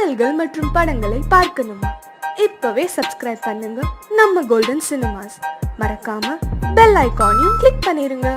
பாடல்கள் மற்றும் படங்களை பார்க்கணுமா? இப்பவே சப்ஸ்கிரைப் பண்ணுங்க நம்ம கோல்டன் சினிமாஸ். மறக்காம பெல் ஐகானையும் கிளிக் பண்ணிருங்க.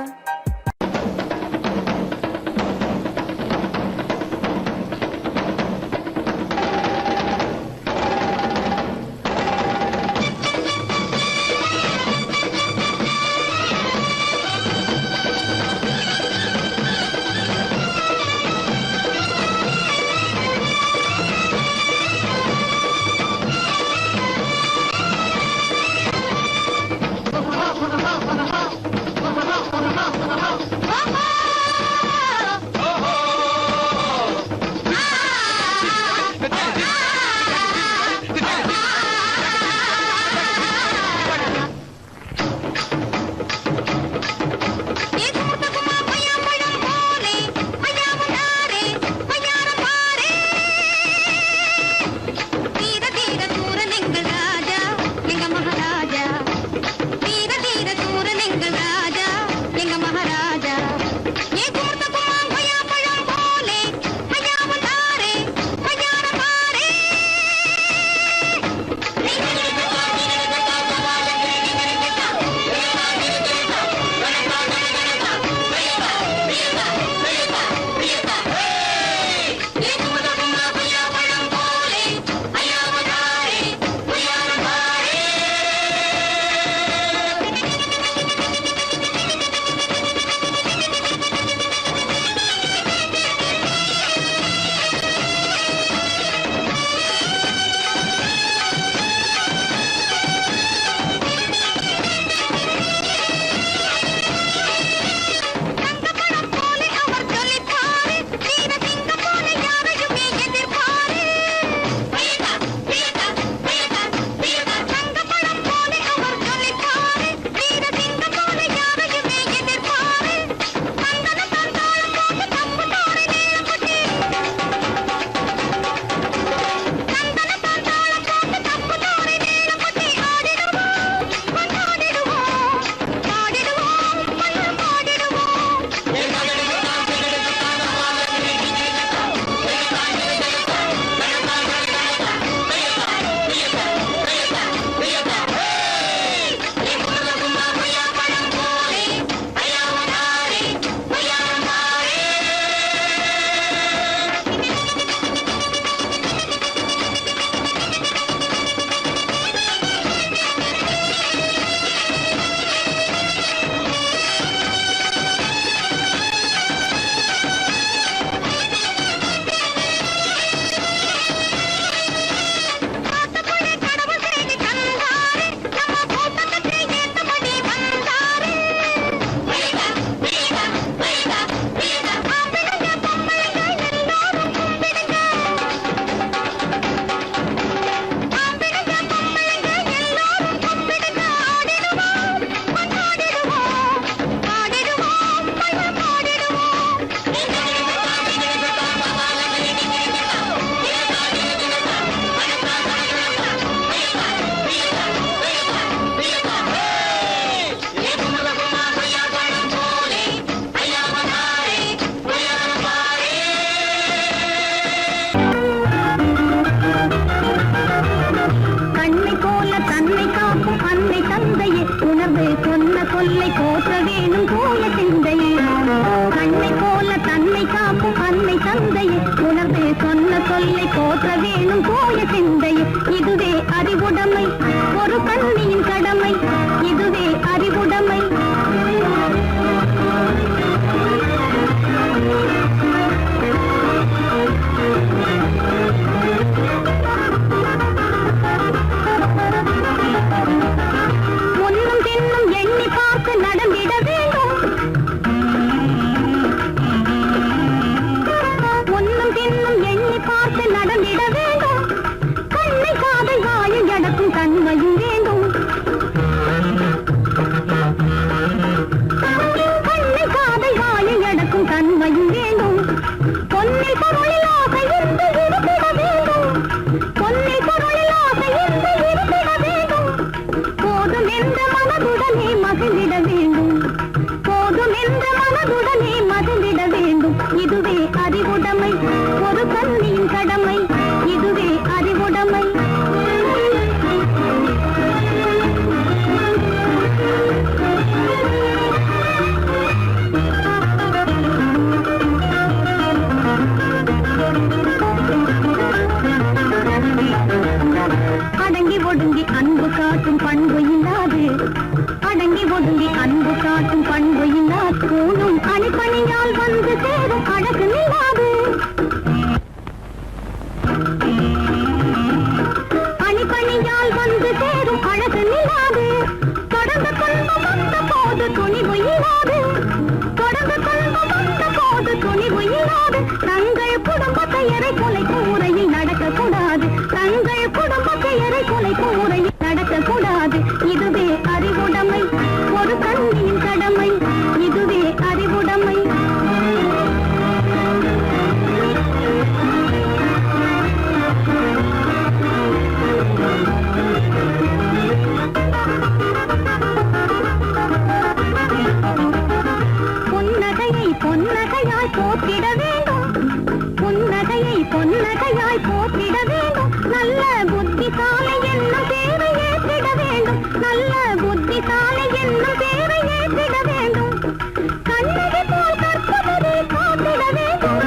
பணியால் வந்து சேரும் அழகு நிலாது தொடர்ந்து கொள்வம் வந்த போது துணிவு இல்லாது தொடர்ந்து கொள்வம் வந்த போது துணிவு இல்லாது தங்கள் குடும்ப பெயரை குலைக்கும் முறையில் நடக்கக்கூடாது தங்கள் குடும்ப பெயரை குலைக்கும் முறையில் நடக்கக்கூடாது இதுவே அறிவுடைமை ஒரு கண்ணியின் கடமை இதுவே அறிவுடைமை பொன்னகையாய் போற்றிட வேண்டும் புன்னகையை பொன்னகையாய் போற்றிட வேண்டும் நல்ல புத்திசாலை என்னும் தேவை ஏற்றிட வேண்டும் நல்ல புத்திசாலை என்னும் தேவை ஏற்றிட வேண்டும் கண்ணகி போல் கற்பதை காத்திட வேண்டும்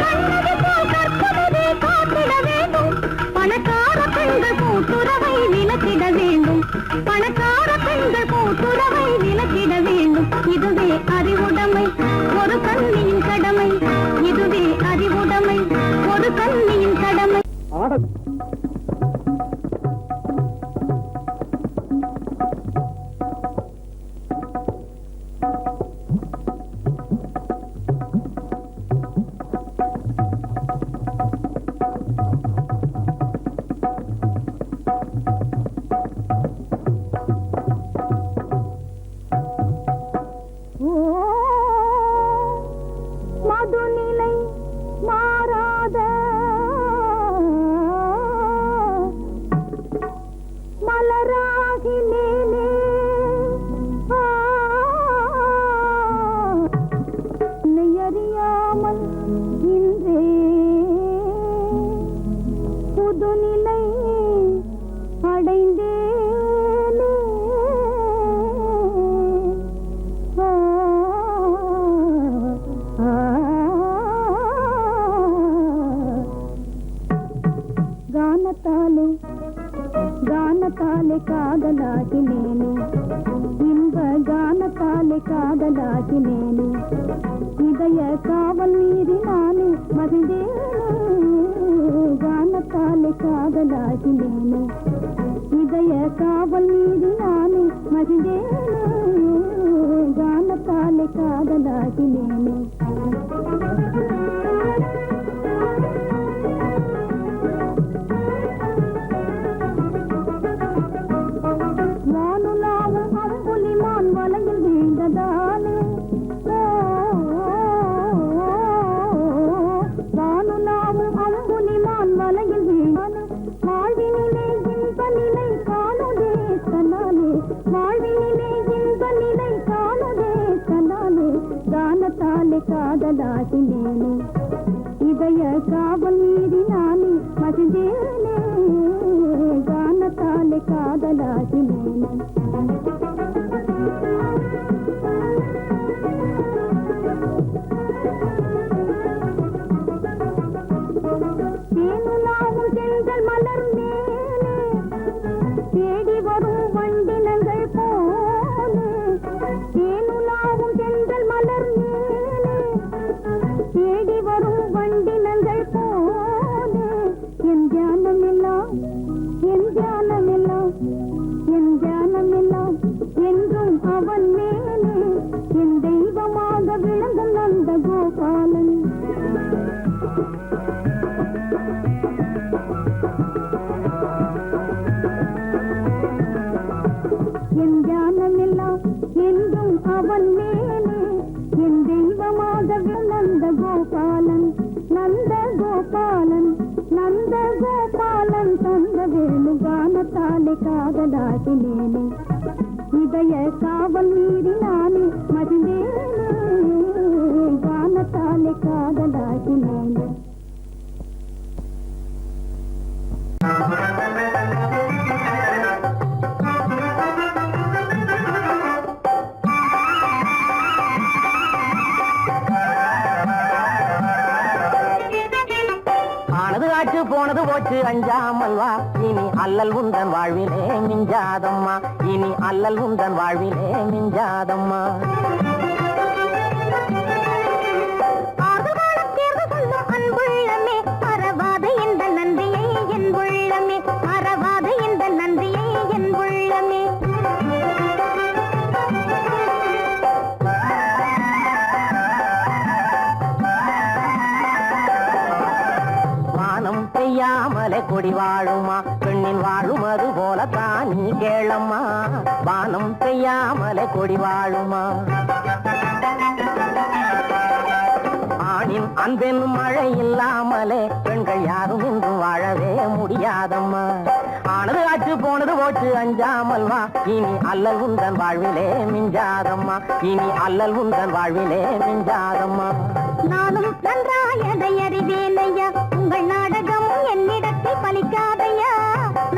கண்ணகி போல் கற்பதை காத்திட வேண்டும் பணக்கார பெண்கள் கூட்டுறவை விலக்கிட வேண்டும் பணக்கார பெண்கள் கூட்டுறவை விலக்கிட வேண்டும் இதுவே அறிவுடைமை ஒரு கண்ணியின் கடமை இதுவே அறிவுடைமை ஒரு கண்ணியின் கடமை மதுநிலை மாறாத மலராகினேனே அறியாமல் இன்றே புதுநிலை அடைந்தேனே கானத்தாலே கானத்தாலே காதலாகினேனே இன்ப கானத்தாலே காதலாகினேனே இதய காவல் மீறி நானே மகிழ்ந்தேனே கானத்தாலே காதலாகினேனே இதய காவல் மீறி நானே மகிழ்ந்தேனே கானத்தாலே காதலாகினேனே வானுலாவும் அம்புலிமான் வலையில் வீழ்ந்ததானே வானுலாவும் அம்புலிமான் வலையில் வீழ்ந்தானே வாழ்வினிலே இன்ப நிலை காணுதே தன்னாலே வாழ்வினிலே இன்ப நிலை காணுதே தன்னாலே கானத்தாலே காதலாகினேனே இதய காவல் மீறி நானே மகிழ்ந்தேனே கானத்தாலே காதலாகினேனே தேனுலாவும் செங்கல் மலர் மேலே தேடி வரும் வண்டினங்கள் போலே தேனுலாவும் செங்கல் மலர் மேலே தேடி வரும் வண்டினங்கள் போலே என் தியானமெல்லாம் என் தியானமெல்லாம் என் தியானமெல்லாம் என்றும் அவன் மேலே என் தெய்வமாக விளங்கும் நந்த கோபாலன் என் தியானமெல்லாம் என்றும் அவன் மேலே என் தெய்வமாக நந்த கோபாலன் நந்த கோபாலன் நந்த கோபாலன் தந்த வேணு கானத்தாலே காதலாகினேனே இதய காவல் மீறி நானே மகிழ்ந்தேனே கானத்தாலே காதலாகினேனே போனது போச்சு அஞ்சாமல் வா இனி அல்லல் உந்தன் வாழ்விலே மிஞ்சாதம்மா இனி அல்லல் உந்தன் வாழ்விலே மிஞ்சாதம்மா அன்புள்ளமே பரவாத இந்த பெய்யாமலே கொடி வாழுமா பெண்ணின் வாழும் அது போலத்தான் நீ கேளம்மா வானம் பெய்யாமலே கொடி வாழுமா ஆணின் அன்பென் மழை இல்லாமலே பெண்கள் யாரும் இன்றும் வாழவே முடியாதம்மா ஆனது ஆச்சு போனது போச்சு அஞ்சாமல் வா இனி அல்லல் உந்தன் வாழ்விலே மிஞ்சாதம்மா இனி அல்லல் உந்தன் வாழ்விலே மிஞ்சாதம்மா நானும் நன்றாயதை அறிவேனையா உங்கள் நாடகம் என்னிடத்தில் பலிக்காதையா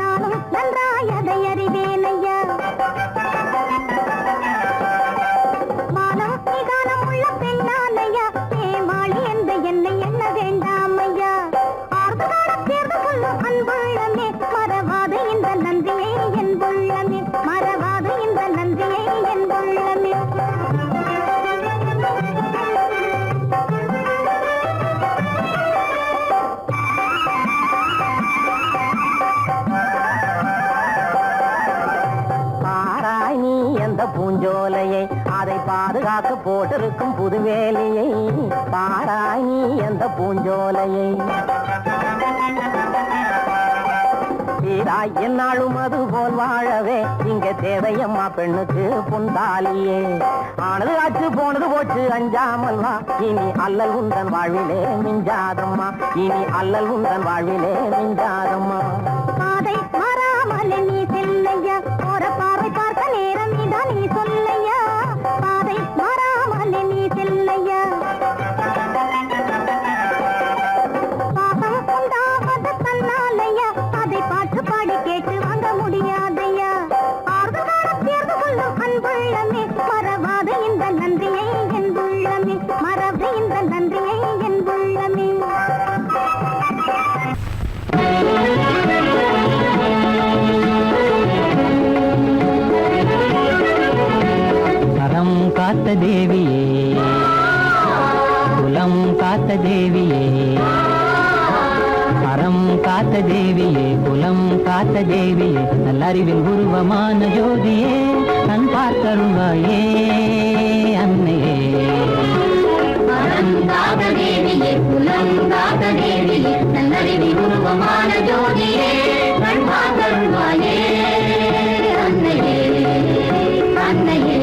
நானும் நன்றாயதை அறிவேனையா மானம் நிதானம் உள்ள பெண்ணானையா ஏமாளி என்ற என்னை எண்ண வேண்டாமையா ஆர்வகார தேர்ந்து கொள்ளும் அன்புள்ளமே மறவாத இந்த நன்றியை என் உள்ளமே மறவாத இந்த நன்றியை என் உள்ளமே பூஞ்சோலையை அதை பாதுகாக்க போட்டிருக்கும் புதுவேலையை பாராய் நீ எந்த பூஞ்சோலையை சீராய் என்னாலும் அது போல் வாழவே இங்க தேவையம்மா பெண்ணுக்கு புந்தாலியே ஆனது ஆச்சு போனது போச்சு அஞ்சாமல் வா இனி அல்லல் உந்தன் வாழ்விலே மிஞ்சாதம்மா இனி அல்லல் உந்தன் வாழ்விலே மிஞ்சாதம்மா பாதை மாறாமலே நீ செல்லையா போற பார்வை பார்க்க நேரம் இதான் நீ சொல்லையா பாதை மாறாமலே நீ செல்லையா பாசம் உண்டாவது தன்னாலையா அதை பாட்டு பாடி கேட்டு வாங்க முடியாதையா ஆர்வகார தேர்ந்து கொள்ளும் அன்புள்ளமே மறவாத இந்த நன்றியை என் உள்ளமே மறவாத இந்த நன்றியை என் உள்ளமே அறம் காத்த தேவியே குலம் காத்த தேவியே அறம் காத்த தேவியே குலம் காத்த தேவியே நல்லறிவில் உருவமான ஜோதியே கண் பார்த்தருள்வாயே அன்னையே அறம் காத்த தேவியே குலம் காத்த தேவியே நல்லறிவில் உருவமான ஜோதியே கண் பார்த்தருள்வாயே அன்னையே அன்னையே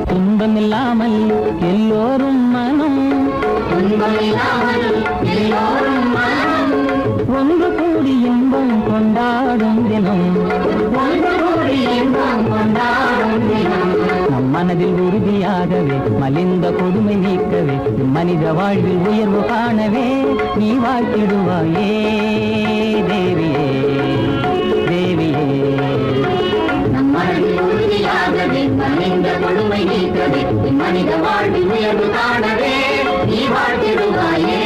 துன்பமில்லாமல் எல்லோரும் மனம் ஒன்று கூடி இன்பம் கொண்டாடும் தினம் நம் மனதில் உறுதியாகவே மலிந்த கொடுமை நீக்கவே மனித வாழ்வில் உயர்வு காணவே நீ வாழ்த்திடுவாயே தேவியே தேவியே மனதில் உறுதியாகவே மனித கொடுமை நீக்கவே மனித வாழ்வில் உயர்வு காணவே நீ வாழ்த்திடுவாயே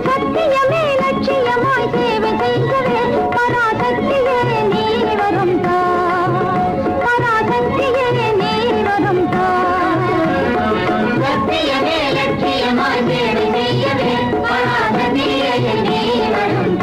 சத்தியமே லட்சியமாய் சேவை செய்யவே பராசக்தியே நீ வரும் பராசக்தியே நீ வரும் சத்தியமே லட்சியமாய் சேவை செய்யவே பராசக்தியே நீ வரும்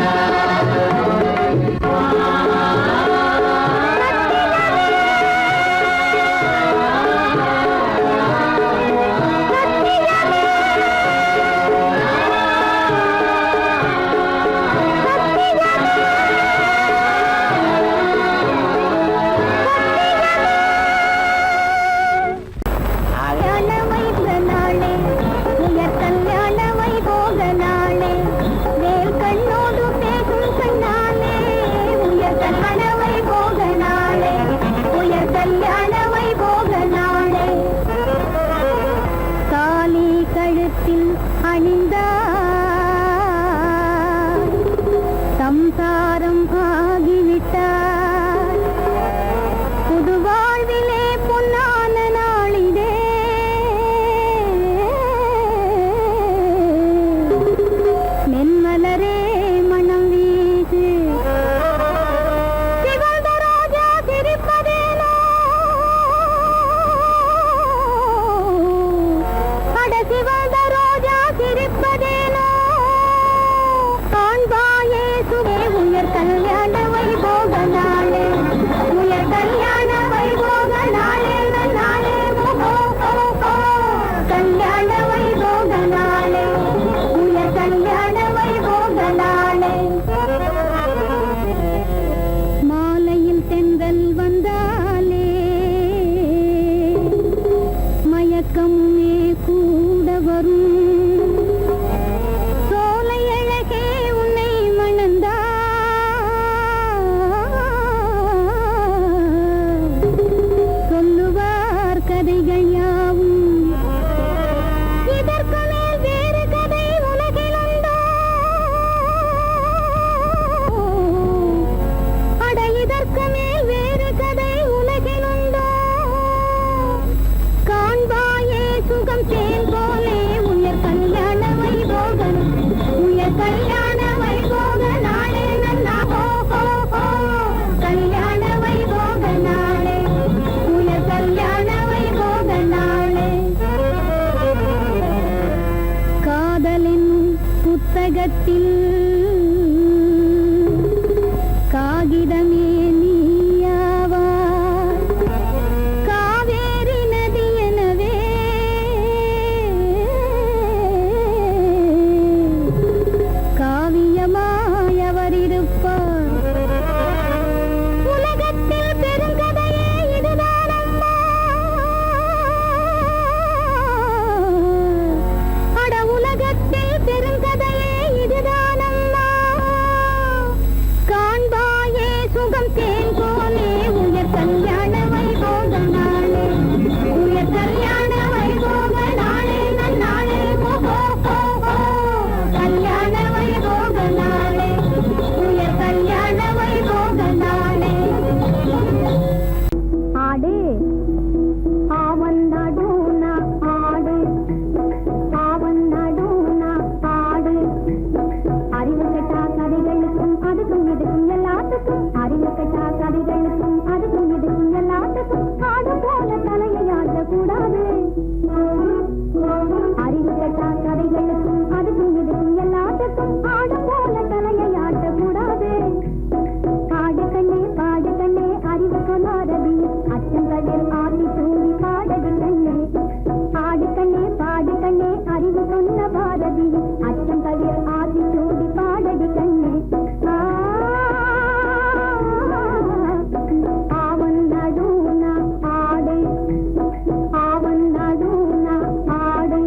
அவதாரம் ஆகிவிட்டார். புது வாழ்விலே பொன்னான நாளிலே மென்மலரே மனம் வீசு. சிவந்த ராஜா சிரிப்பதேனோ, அட சிவந்த ரோஜா சிரிப்பதேனோ, காண்பாயே சுவே உயர் கல்யாண வைபோக நாளே, உயர் கல்யாண வைபோக நாளே, நாளே கல்யாண வைபோக நாளே, உயர் கல்யாண வைபோக நாளே. மாலையில் தென்றல் வந்தாலே மயக்கமுமே கூட வரும். சோலை அழகே உன்னை மணந்தா சொல்லுவார் கதைகள் யாவும். இதற்கு மேல் வேறு கதை உலகிலுண்டோ, அட இதற்கு மேல் வேறு கதை உலகிலுண்டோ, காண்பாயே சுகம் தேன் போலே உயர் கல்யாண வைபோகம், உயர் கல்யாண வைபோக நாளே, நன்னா ஹோ ஹோ ஹோ கல்யாண வைபோக நாளே, உயர் கல்யாண வைபோக நாளே. காதலின் புத்தகத்தில் காகிதமே நீயாவாய், காவேரி நதி எனவே காவியமாய் அவர் இருப்பார். உலகத்தில் பெருங்கதையே இதுதான் அம்மா, அட உலகத்தில் பெருங்கதையே இதுதான் அம்மா, காண்பாயே சுகம் தேன் போலே உயர் கல்யாண வைபோக நாளே, உயர் கல்யாண வைபோக நாளே, நன்னாளே ஹோ ஹோ ஹோ கல்யாண வைபோக நாளே, உயர் கல்யாண வைபோக நாளே. ஆடு ஆவன் நடுனா ஆடு, ஆவன் நடுனா ஆடு. அறிவு கெட்டா கதைகளுக்கும் அதுக்கும் இதுக்கும் எல்லாத்துக்கும், அறிவு கெட்டா கதைகளுக்கும் அதுக்கும் இதுக்கும் எல்லாத்துக்கும் ஆடு போல தலையை ஆட்டக்கூடாது. அறிவு கெட்டா கதைகளுக்கும் அதுக்கும் இதுக்கும் எல்லாத்துக்கும் ஆடு போல தலையை ஆட்டக்கூடாது. பாடு கண்ணே பாடு கண்ணே அறிவு சொல்லாதது, அச்சங்களில் ஆதி தூவி பாடது கண்ணே. ஆடு கண்ணே பாடு கண்ணே அறிவு சொன்ன பாரதி, அச்சங்களில் ஆதி தூவி பாடது கண்ணே. ஆவன் நடுனா ஆடு, ஆவன் நடுனா ஆடு.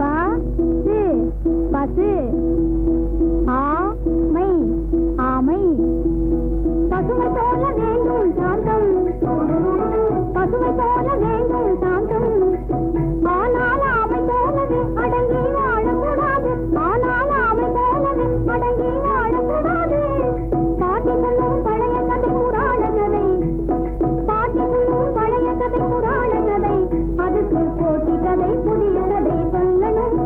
பசு பசு, ஆமை ஆமை. பசுமை போல வேண்டும் சாந்தம், பசுமை போல வேண்டும் சாந்தம், ஆனால் ஆமை போலவே அடங்கி வாழக்கூடாது, ஆனால் ஆமை போலவே அடங்கி வாழக்கூடாது. பாட்டிகளும் பழைய கதை புராண கதை, பாட்டிகளும் பழைய கதை புராண கதை, அதுக்கு போட்டி கதை புதிய கதை சொல்லணும்.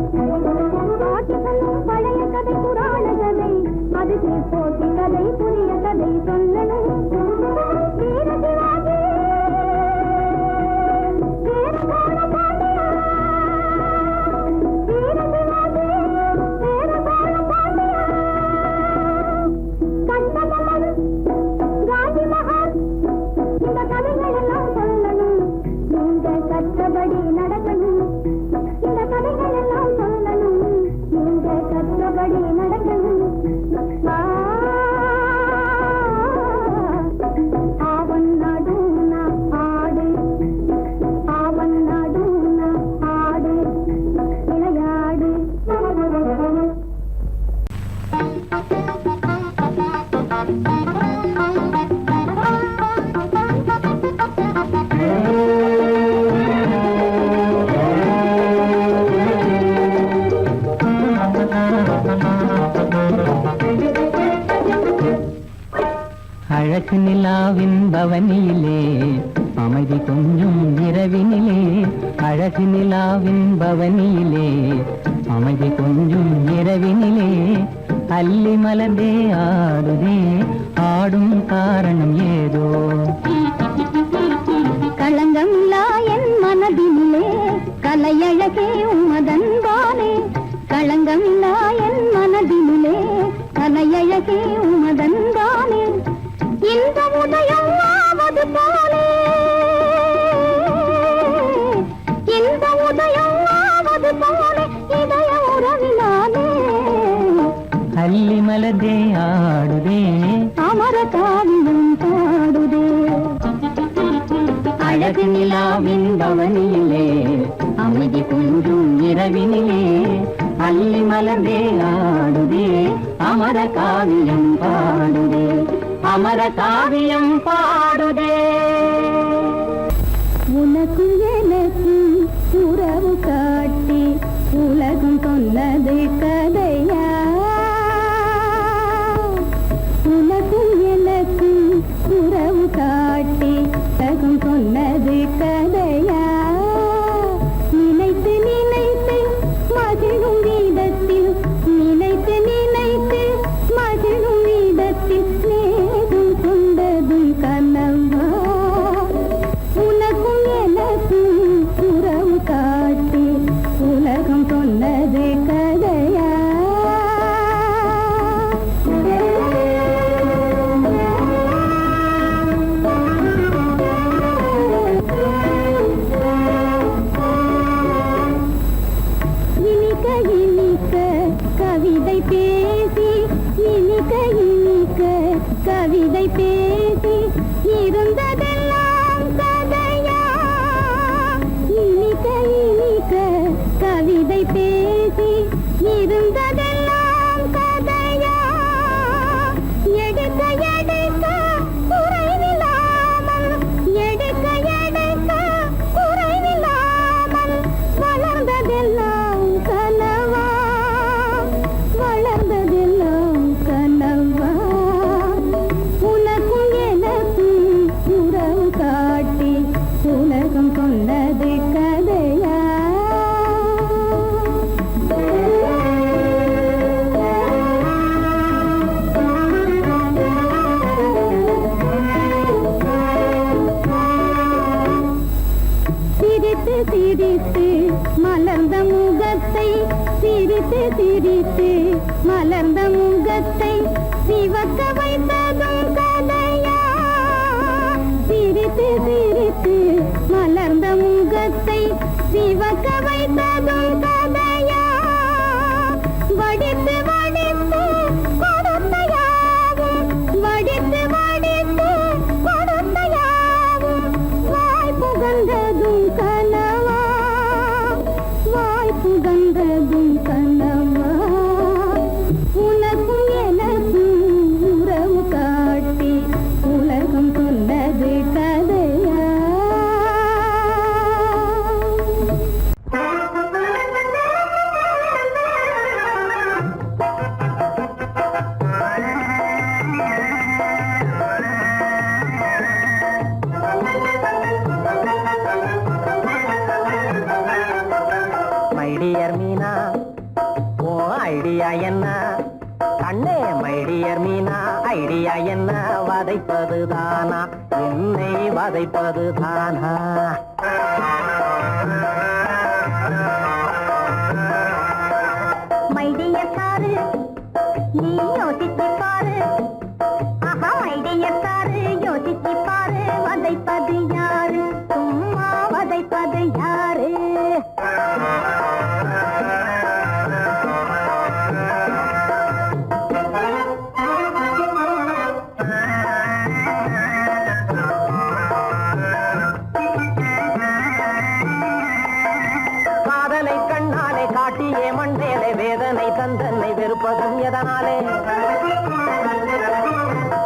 பாட்டிகளும் பழைய கதை புராண கதை, அதுக்கு போட்டி கதை புதிய கதை சொல்லணும். வீர சிவாஜி வீர சோழ பாண்டியா, வீர சிவாஜி வீர சோழ பாண்டியா, கண்டபொம்மன் காந்தி மகான், இந்த கதைகள் எல்லாம் சொல்லணும். நீங்க கற்றபடி நடக்கணும், இந்த கதைகள் எல்லாம் சொல்லணும். நீங்க கற்றபடி நடக்கணும். அழகு நிலாவின் பவனியிலே அமைதி கொஞ்சம் இரவினிலே அழகு நிலாவின் பவனியிலே அமைதி கொஞ்சம் இரவினிலே அல்லி மலர்ந்தே ஆடுதே ஆடும் காரணம் ஏதோ களங்கமில்லா என் மனதிலே கலையழகே உமதன்பாலே களங்கமில்லா என் மனதிலே கலையழகே உமதன்பாலே இந்த உதயம் ஆவது போலே இந்த உதயம் ஆவது போலே இதய உறவினாலே அல்லி மலர்ந்தே ஆடுதே அமர காவியம் பாடுதே அழகு நிலாவின் பவனியிலே அமைதி கொஞ்சம் இரவினிலே அல்லி மலர்ந்தே ஆடுதே அமர காவியம் பாடுதே அமர காவியம் பாடுதே உனக்கு எனக்கு உறவு காட்டி உலகம் சொன்னது கதையா உனக்கு எனக்கு உறவு காட்டி உலகம் சொன்னது கதையா நினைத்து நினைத்து மகிழும் வீதத்தில் நினைத்து நினைத்து மகிழும் வீதத்தில் நேரும் கொண்டதும் கனவா உனக்கும் எனக்கும் உறவு காட்டி உலகம் சொன்னது கதையா இனிக்க இனிக்க கவிதை பேசி இனிக்க இனிக்க கவிதை பேசி இருந்ததெல்லாம் கதையா இனிக்க இனிக்க கவிதை பேசி இருந்ததெல்லாம் கதையா எடுக்க எடுக்க குறைவில்லாமல் எடுக்க எடுக்க குறைவில்லாமல் வளர்ந்ததெல்லாம் கனவா வளர்ந்ததெல்லாம் கனவா உனக்கும் எனக்கும் உறவு காட்டி உலகம் சொன்னது கதையா சிரித்து சிரித்து மலர்ந்த முகத்தை சிரித்து சிரித்து மலர்ந்த முகத்தை சிவக்க வைத்ததும் கதையா சிரித்து சிரித்து மலர்ந்த முகத்தை சிவக்க வைத்ததும் கதையா வடித்து வடித்து கொடுத்த யாவும் வடித்து வடித்து கொடுத்த யாவும் வாய் புகழ்ந்ததும் கனவா வாய் புகழ்ந்ததும் கனவா உனக்கும் எனக்கும் உறவு காட்டி உலகம் சொன்னது கதையா மைடியர் மீனா ஓ ஐடியா என்ன கண்ணே மைடியர் மீனா ஐடியா என்ன வதைப்பது தானா என்னை வதைப்பது தானா மைடியக்காரு நீ யோசிச்சு பாரு ஆஹா மைடியக்காரு யோசிச்சு பாரு வதைப்பது யாரு சும்மா வதைப்பது யாரு காதலை கண்ணாலே காட்டியே மண்டேலே வேதனை தந்தன்னை வெறுப்பதும் எதனாலே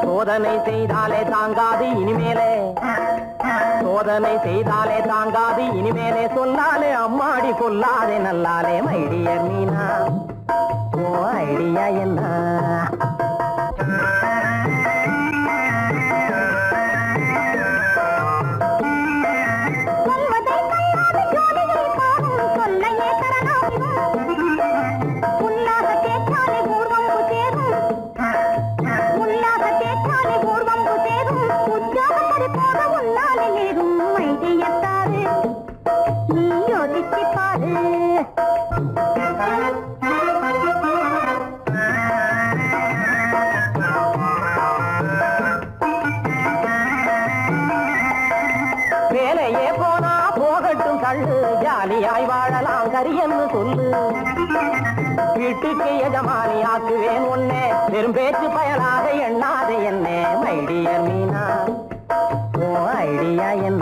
சோதனை செய்தாலே தாங்காது இனிமேலே சோதனை செய்தாலே தாங்காது இனிமேலே சொல்லாலே அம்மாடி கொல்லாதே நல்லாலே மைடியர் மீனா ஓ ஐடியா என்ன வாழலாம் கரியன்னு சொல்லு. வீட்டுக்கு எஜமானி ஆக்குவேன் உன்னே, பெரும் பேச்சு பயனாக எண்ணாத என்னே. மைடியர் மீனா ஓ ஐடியா என்ன?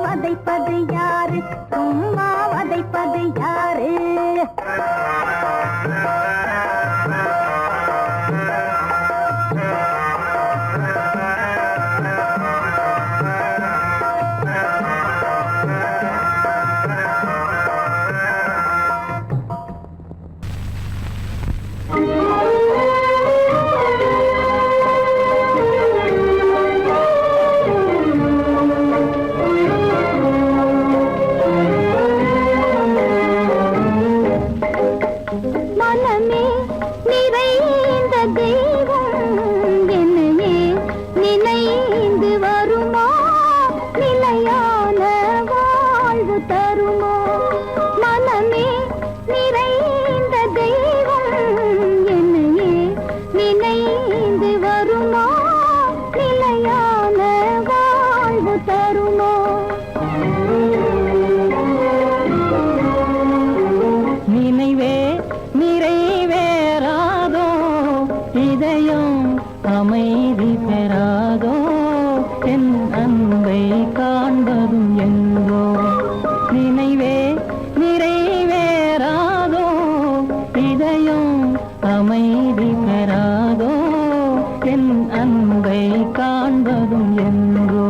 வதைப்பது யாரு, சும்மா வதைப்பது யாரு? அமைதி பெறாதோ என் அன்பை காண்பதும் எங்கோ. நினைவே நிறைவேறாதோ இதயம் அமைதி பெறாதோ என் அன்பை காண்பதும் எங்கோ.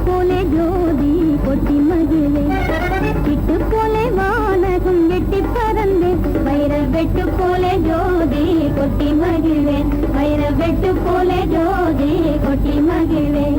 போலே ஜோதி பொட்டி மகிழே, விட்டு போலே வானகம் வெட்டு போல ஜோதி கொட்டி மகிழ்வேன் வைர வெட்டு போல ஜோதி கொட்டி மகிழ்வேன்